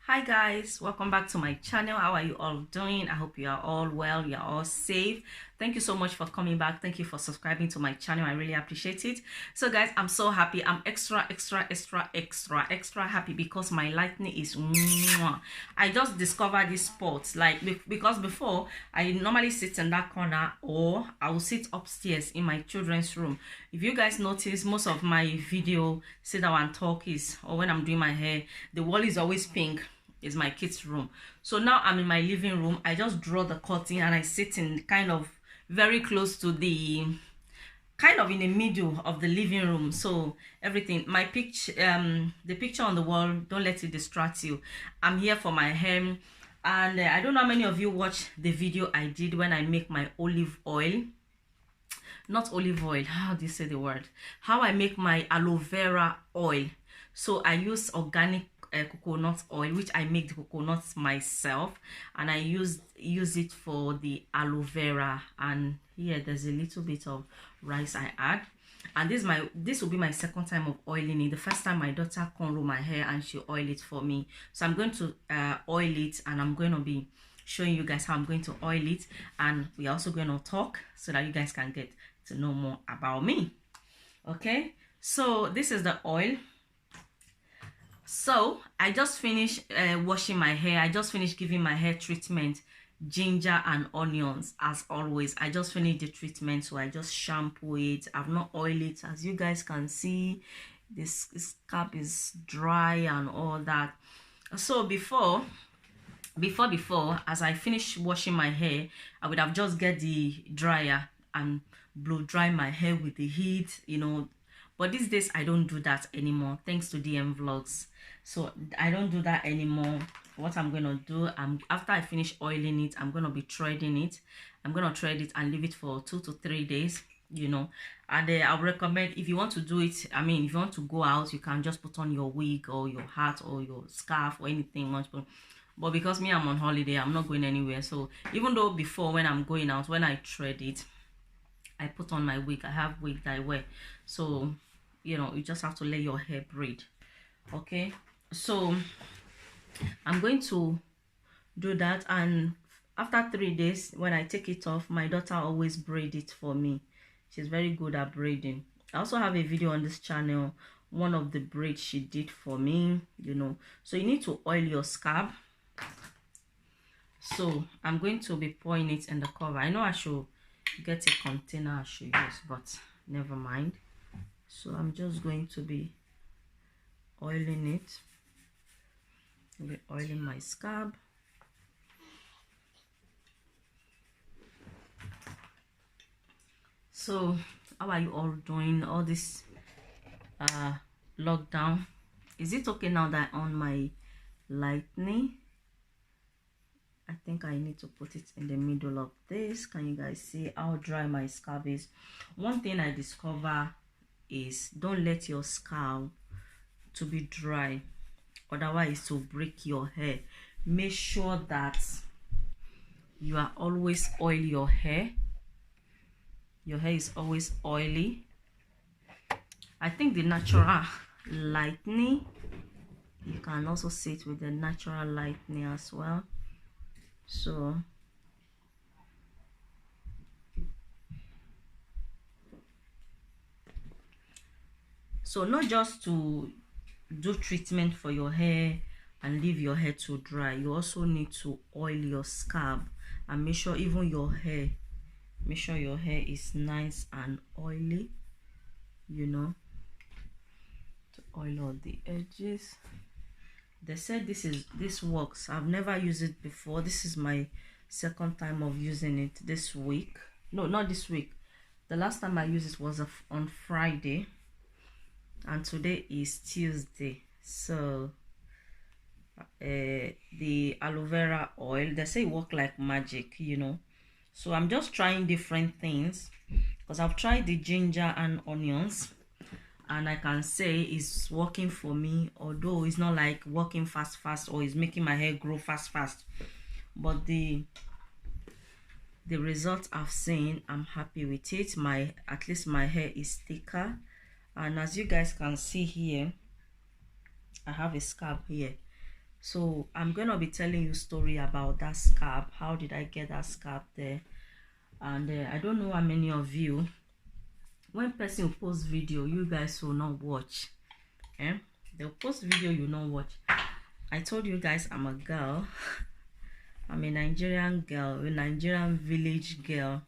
Hi guys, welcome back to my channel. How are you all doing? I hope you are all well, you are all safe. Thank you so much for coming back. Thank you for subscribing to my channel. I really appreciate it. So guys, I'm so happy. I'm extra happy because my lightning is mwah. I just discovered this spot, like, because before I normally sit in that corner, or I will sit upstairs in my children's room. If you guys notice, most of my video sit down and talk is, or when I'm doing my hair, the wall is always pink. Is my kids' room. So now I'm in my living room. I just draw the curtain and I sit in kind of very close to the, kind of in the middle of the living room. So everything, my picture, the picture on the wall, don't let it distract you. I'm here for my hair. And I don't know how many of you watched the video I did when I make my olive oil. Not olive oil, how do you say the word? How I make my aloe vera oil. So I use organic coconut oil, which I make the coconuts myself, and I use it for the aloe vera. And here there's a little bit of rice I add. And this will be my second time of oiling it. The first time my daughter cornrow my hair and she oiled it for me. So I'm going to oil it, and I'm going to be showing you guys how I'm going to oil it, and we're also going to talk so that you guys can get to know more about me. Okay, so this is the oil. So I just finished washing my hair. I just finished giving my hair treatment, ginger and onions. As always, I just finished the treatment, so I just shampoo it. I've not oiled it. As you guys can see, this scalp is dry and all that. So before, as I finish washing my hair, I would have just get the dryer and blow dry my hair with the heat, you know. But these days I don't do that anymore, thanks to DM Vlogs. So I don't do that anymore. What I'm gonna do, after I finish oiling it, I'm gonna be threading it. I'm gonna thread it and leave it for 2 to 3 days, you know. And I would recommend, if you want to do it, I mean, if you want to go out, you can just put on your wig or your hat or your scarf or anything much. But because me, I'm on holiday, I'm not going anywhere. So even though before, when I'm going out, when I thread it, I put on my wig. I have wig that I wear. So, you know, you just have to let your hair breathe. Okay, so I'm going to do that, and after 3 days, when I take it off, my daughter always braid it for me. She's very good at braiding. I also have a video on this channel, one of the braids she did for me, you know. So you need to oil your scalp. So I'm going to be pouring it in the cover. I know I should get a container I should use, but never mind. So I'm just going to be oiling it. I'll be oiling my scalp. So how are you all doing? All this lockdown, is it okay now that on my lightning? I think I need to put it in the middle of this. Can you guys see how dry my scalp is? One thing I discover is, don't let your scalp to be dry, otherwise to break your hair. Make sure that you are always oil your hair. Your hair is always oily. I think the natural lightning, you can also see it with the natural lightning as well. So not just to do treatment for your hair and leave your hair to dry, you also need to oil your scalp and make sure even your hair, make sure your hair is nice and oily, you know, to oil all the edges. They said this works. I've never used it before. This is my second time of using it this week. No, not this week. The last time I used it was on Friday, and today is Tuesday. So the aloe vera oil, they say it work like magic, you know. So I'm just trying different things, because I've tried the ginger and onions, and I can say it's working for me, although it's not like working fast or it's making my hair grow fast. But the result I've seen, I'm happy with it. At least my hair is thicker And as you guys can see here, I have a scalp here. So I'm gonna be telling you a story about that scalp. How did I get that scalp there? And I don't know how many of you, when person post video, you guys will not watch. They'll post video, you not watch. I told you guys I'm a girl. I'm a Nigerian girl, a Nigerian village girl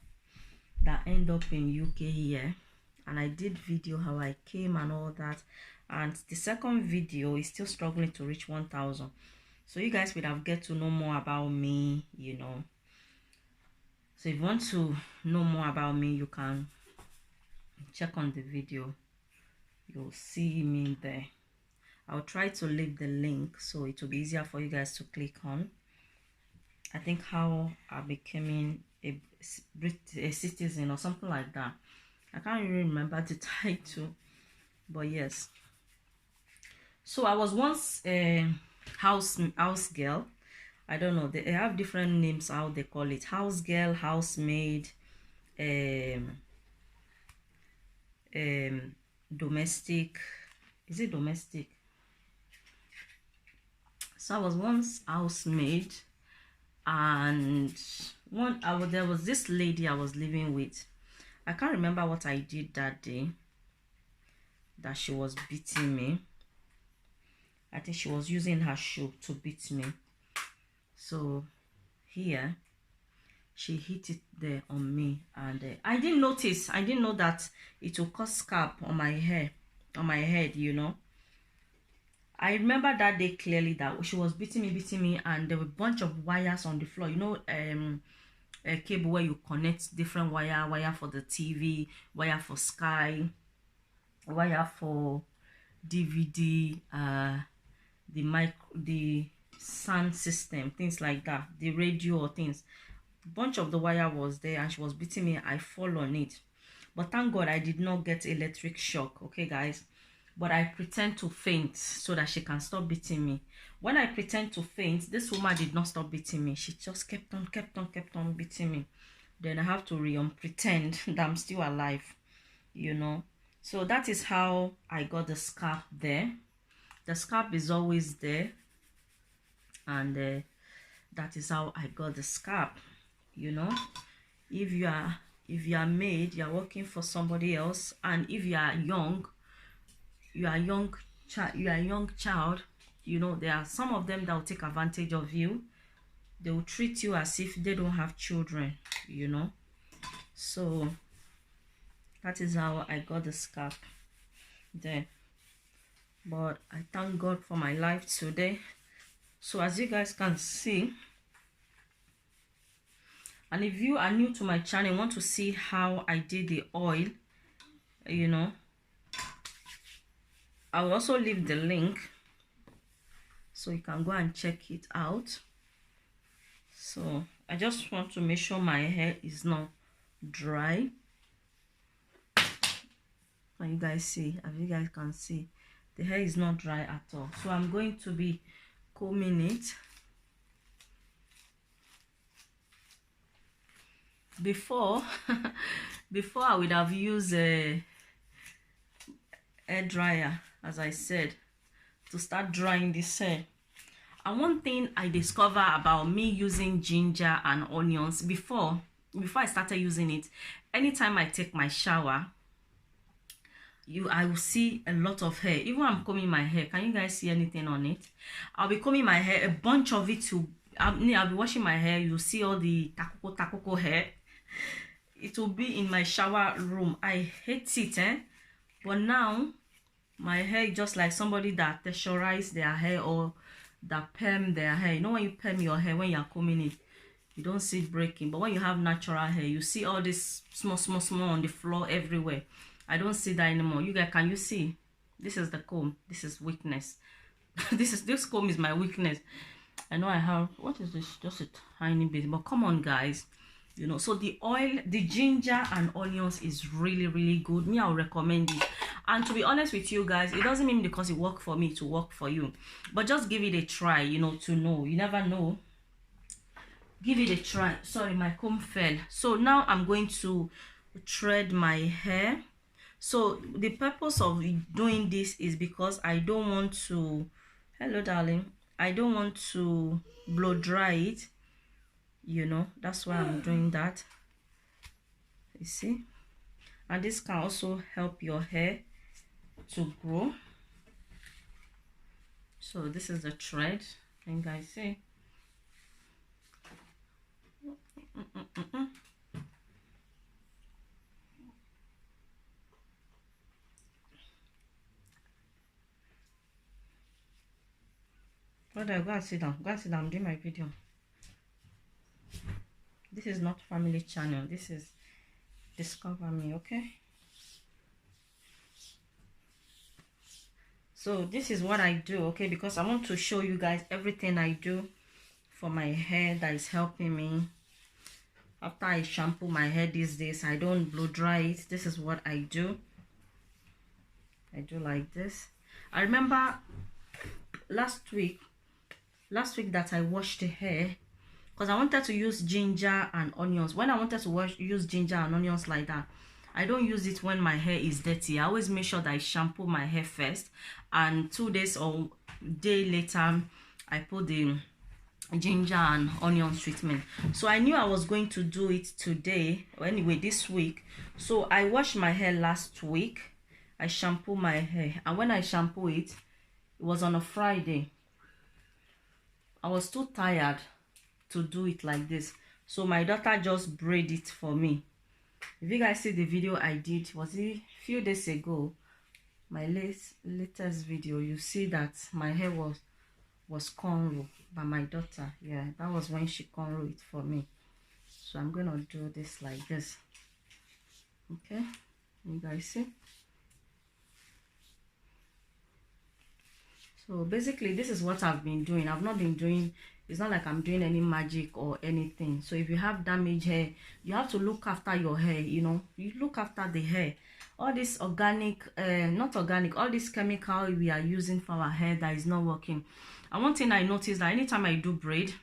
that end up in UK here. And I did video how I came and all that. And the second video is still struggling to reach 1,000. So you guys will have get to know more about me, you know. So if you want to know more about me, you can check on the video. You'll see me there. I'll try to leave the link so it will be easier for you guys to click on. I think how I becoming a citizen or something like that. I can't really remember the title, but yes. So I was once a house girl. I don't know, they have different names how they call it. House girl, housemaid, domestic. Is it domestic? So I was once housemaid, and there was this lady I was living with. I can't remember what I did that day that she was beating me. I think she was using her shoe to beat me. So here she hit it there on me, and I didn't notice. I didn't know that it will cause scalp on my hair, on my head, you know. I remember that day clearly that she was beating me, and there were a bunch of wires on the floor, you know. A cable where you connect different wire for the TV, wire for Sky, wire for DVD, the mic, the sound system, things like that, the radio or things. A bunch of the wire was there, and she was beating me. I fall on it, but thank God I did not get electric shock. Okay guys, but I pretend to faint so that she can stop beating me. When I pretend to faint, this woman did not stop beating me. She just kept on beating me. Then I have to pretend that I'm still alive, you know. So that is how I got the scalp there. The scalp is always there, and that is how I got the scalp, you know. If you are maid, you are working for somebody else, and if you are young, you are a young child, you know, there are some of them that will take advantage of you. They will treat you as if they don't have children, you know. So that is how I got the scalp there. But I thank God for my life today. So as you guys can see, and if you are new to my channel, want to see how I did the oil, you know, I will also leave the link so you can go and check it out. So I just want to make sure my hair is not dry. Can you guys see? As you guys can see, the hair is not dry at all. So I'm going to be combing it. Before I would have used a hair dryer, as I said, to start drying this hair. And one thing I discovered about me using ginger and onions before I started using it, anytime I take my shower, I will see a lot of hair. Even when I'm combing my hair, can you guys see anything on it? I'll be combing my hair, a bunch of it I'll be washing my hair. You'll see all the takoko hair. It will be in my shower room. I hate it, but now my hair is just like somebody that texturize their hair or that perm their hair. You know, when you perm your hair, when you're combing it, you don't see it breaking. But when you have natural hair, you see all this small on the floor everywhere. I don't see that anymore. You guys, can you see? This is the comb. This is weakness. this comb is my weakness. I know I have, what is this? Just a tiny bit. But come on, guys. You know, so the oil, the ginger and onions is really good. Me, I'll recommend it. And to be honest with you guys, it doesn't mean because it worked for me to work for you, but just give it a try, you know, to know. You never know. Give it a try. Sorry, my comb fell. So now I'm going to thread my hair. So the purpose of doing this is because I don't want to, hello darling, I don't want to blow dry it, you know. That's why I'm doing that, you see. And this can also help your hair to grow. So this is the thread, can you guys see? Brother, go and sit down. Go and sit down. I'm doing my video. This is not family channel. This is Discover Me, okay? So this is what I do, okay? Because I want to show you guys everything I do for my hair that is helping me. After I shampoo my hair these days, I don't blow dry it. This is what I do. I do like this. I remember last week that I washed the hair, because I wanted to use ginger and onions. When I wanted to use ginger and onions like that, I don't use it when my hair is dirty. I always make sure that I shampoo my hair first, and 2 days or day later I put the ginger and onion treatment. So I knew I was going to do it today, or anyway this week. So I washed my hair last week. I shampoo my hair, and when I shampoo it, it was on a Friday. I was too tired to do it like this, so my daughter just braided it for me. If you guys see the video I did, was it a few days ago, my latest video, you see that my hair was cornrow by my daughter. Yeah, that was when she cornrow it for me. So I'm gonna do this like this, okay? You guys see? So basically this is what I've been doing. I've not been doing, it's not like I'm doing any magic or anything. So if you have damaged hair, you have to look after your hair, you know. You look after the hair. All this organic, not organic, all this chemical we are using for our hair that is not working. And one thing I noticed that anytime I do braid,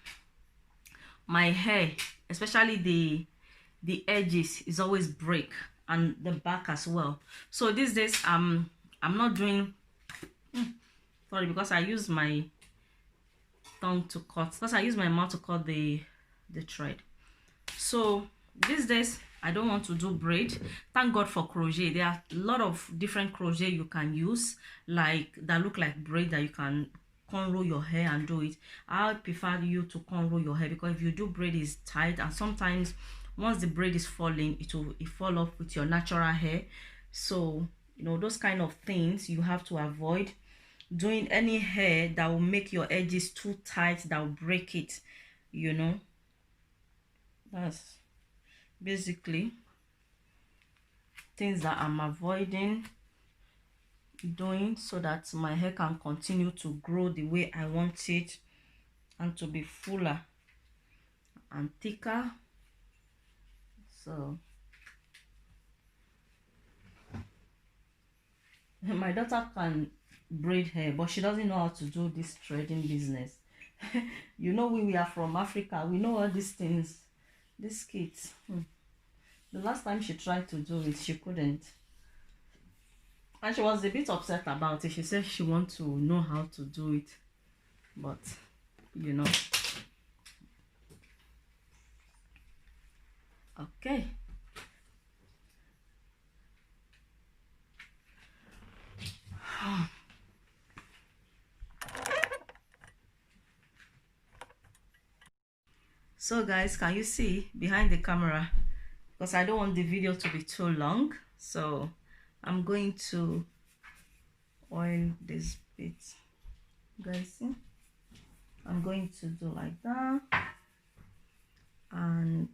my hair, especially the edges, is always break, and the back as well. So these days I'm not doing sorry, because I use my tongue to cut, because I use my mouth to cut the thread. So these days I don't want to do braid. Thank God for crochet. There are a lot of different crochet you can use, like that look like braid, that you can cornrow your hair and do it. I prefer you to cornrow your hair, because if you do braid, it's tight, and sometimes once the braid is falling, it fall off with your natural hair. So you know, those kind of things you have to avoid. Doing any hair that will make your edges too tight, that will break it, you know. That's basically things that I'm avoiding doing, so that my hair can continue to grow the way I want it, and to be fuller and thicker. So my daughter can braid hair, but she doesn't know how to do this threading business. You know, we are from Africa, we know all these things. These kids, the last time she tried to do it, she couldn't, and she was a bit upset about it. She said she wants to know how to do it, but you know. Okay, so guys, can you see behind the camera? Because I don't want the video to be too long, so I'm going to oil this bit. Guys, see? I'm going to do like that, and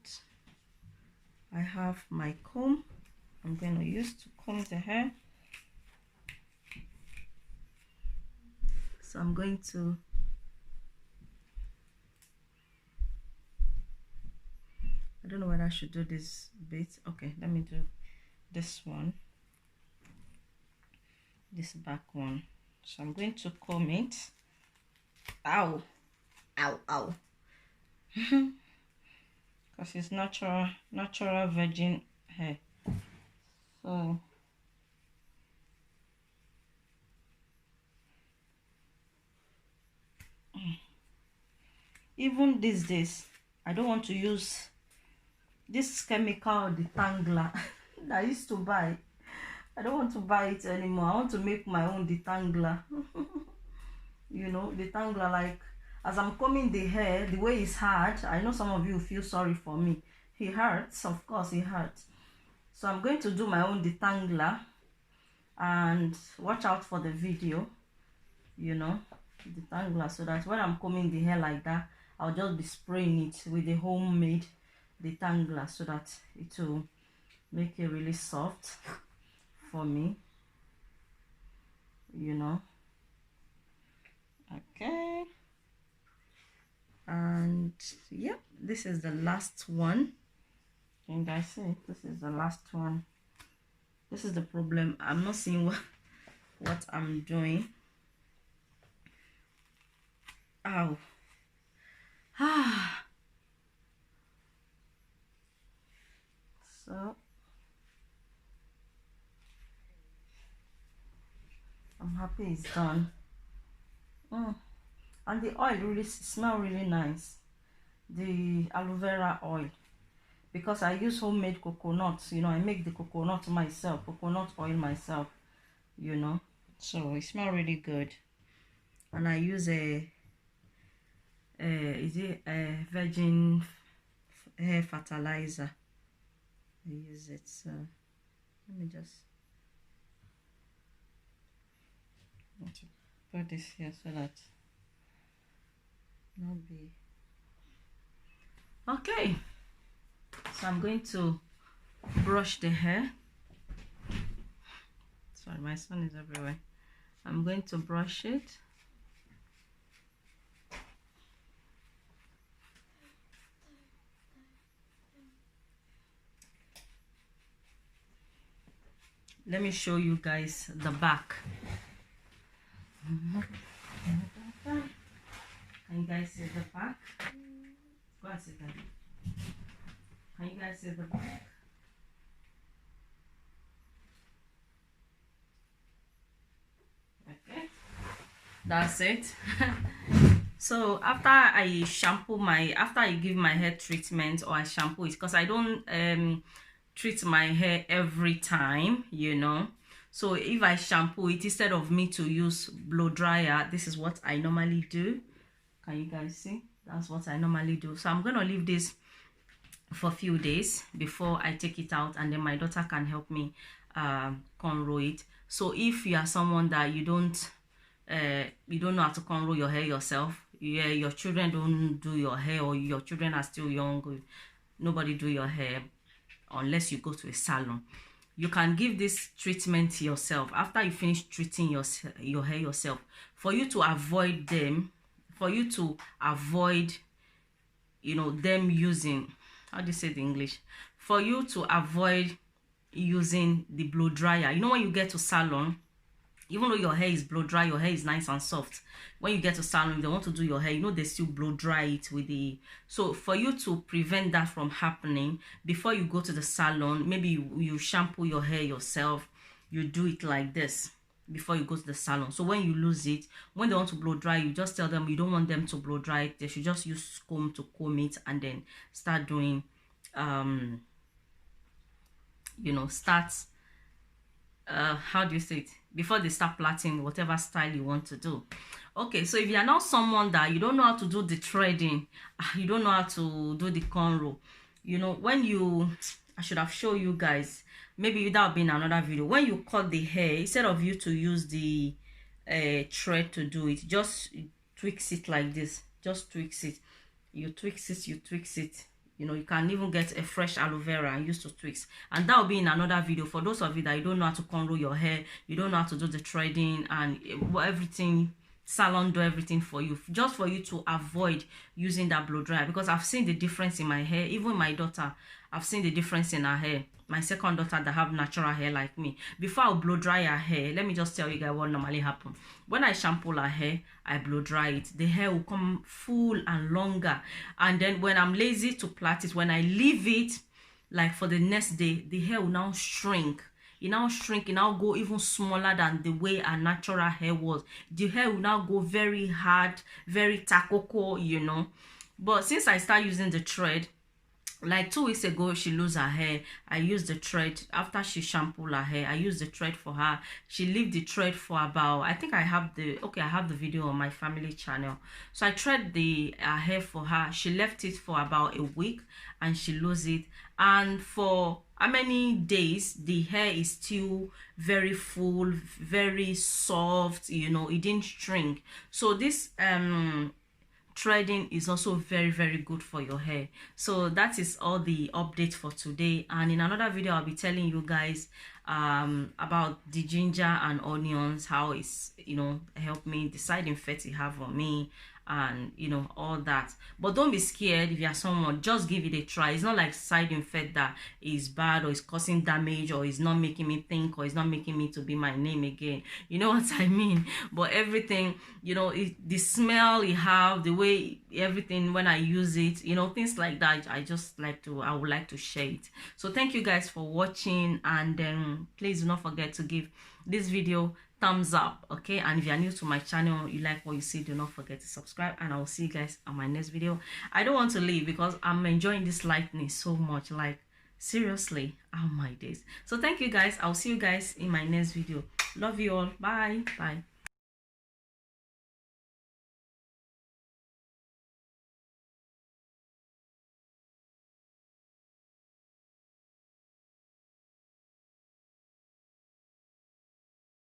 I have my comb I'm going to use to comb the hair. So I'm going to I don't know whether I should do this bit. Okay, let me do this one, this back one. So I'm going to comb it. Ow, ow, ow. Because it's natural virgin hair. So even these days, I don't want to use this chemical detangler that I used to buy. I don't want to buy it anymore. I want to make my own detangler. You know, detangler, like as I'm combing the hair, the way it's hard, I know some of you feel sorry for me. It hurts, of course it hurts. So I'm going to do my own detangler, and watch out for the video, you know, detangler, so that when I'm combing the hair like that, I'll just be spraying it with the homemade detangler so that it will make it really soft for me, you know. Okay, and yep, this is the last one. Can you guys see? This is the last one. This is the problem. I'm not seeing what I'm doing. Ow. So I'm happy it's done. And the oil really smell really nice, the aloe vera oil, because I use homemade coconuts. You know, I make the coconut myself, coconut oil myself, you know, so it smells really good. And I use a virgin hair fertilizer. I use it, so let me just put this here so that not be okay. So I'm going to brush the hair. Sorry, my son is everywhere. I'm going to brush it. Let me show you guys the back. Can you guys see the back? Go and sit down. Can you guys see the back? Okay, that's it. So after I shampoo after I give my hair treatment, or I shampoo it, because I don't treat my hair every time, you know. So if I shampoo it, instead of me to use blow dryer, this is what I normally do. Can you guys see? That's what I normally do. So I'm gonna leave this for a few days before I take it out, and then my daughter can help me cornrow it. So if you are someone that you don't know how to cornrow your hair yourself, yeah, your children don't do your hair, or your children are still young, nobody do your hair unless you go to a salon, you can give this treatment yourself. After you finish treating your hair yourself, for you to avoid them, you know, them using, how do you say the English, for you to avoid using the blow dryer. You know, when you get to salon, even though your hair is blow dry, your hair is nice and soft, when you get to salon, if they want to do your hair, you know, they still blow dry it with the, so for you to prevent that from happening, before you go to the salon, maybe you shampoo your hair yourself, you do it like this before you go to the salon. So when you lose it, when they want to blow dry, you just tell them you don't want them to blow dry it. They should just use comb to comb it, and then start doing you know, how do you say it, before they start plaiting whatever style you want to do. Okay, so if you are not someone that you don't know how to do the threading, you don't know how to do the cornrow, you know, when you, I should have shown you guys, maybe that would be in another video. When you cut the hair, instead of you to use the thread to do it, just twix it like this. Just twix it. You twix it. You know, you can even get a fresh aloe vera and use to twix, and that will be in another video. For those of you that you don't know how to cornrow your hair, you don't know how to do the threading and everything, salon do everything for you, just for you to avoid using that blow dryer. Because I've seen the difference in my hair. Even my daughter, I've seen the difference in her hair. My second daughter that have natural hair like me, before I blow dry her hair, let me just tell you guys what normally happens. When I shampoo her hair, I blow dry it, the hair will come full and longer. And then when I'm lazy to plait it, when I leave it like for the next day, the hair will now shrink. It now go even smaller than the way our natural hair was. The hair will now go very hard, very takoko, you know. But since I start using the thread, like 2 weeks ago, she lose her hair. I used the thread after she shampooed her hair. I used the thread for her. She leave the thread for about, I think I have the video on my family channel. So I thread the hair for her. She left it for about a week and she lose it. And for how many days, the hair is still very full, very soft, you know, it didn't shrink. So this threading is also very, very good for your hair. So that is all the update for today, and in another video I'll be telling you guys about the ginger and onions, how it's, you know, help me, the side effects it have on me, and you know, all that. But don't be scared. If you are someone, just give it a try. It's not like side effect that is bad or is causing damage or is not making me think or is not making me to be my name again, you know what I mean. But everything, you know, the smell you have, the way everything when I use it, you know, things like that, I would like to share it. So thank you guys for watching, and please do not forget to give this video thumbs up, okay? And if you are new to my channel, you like what you see, do not forget to subscribe, and I will see you guys on my next video. I don't want to leave because I'm enjoying this lightness so much, like seriously, oh my days. So thank you guys. I'll see you guys in my next video. Love you all. Bye.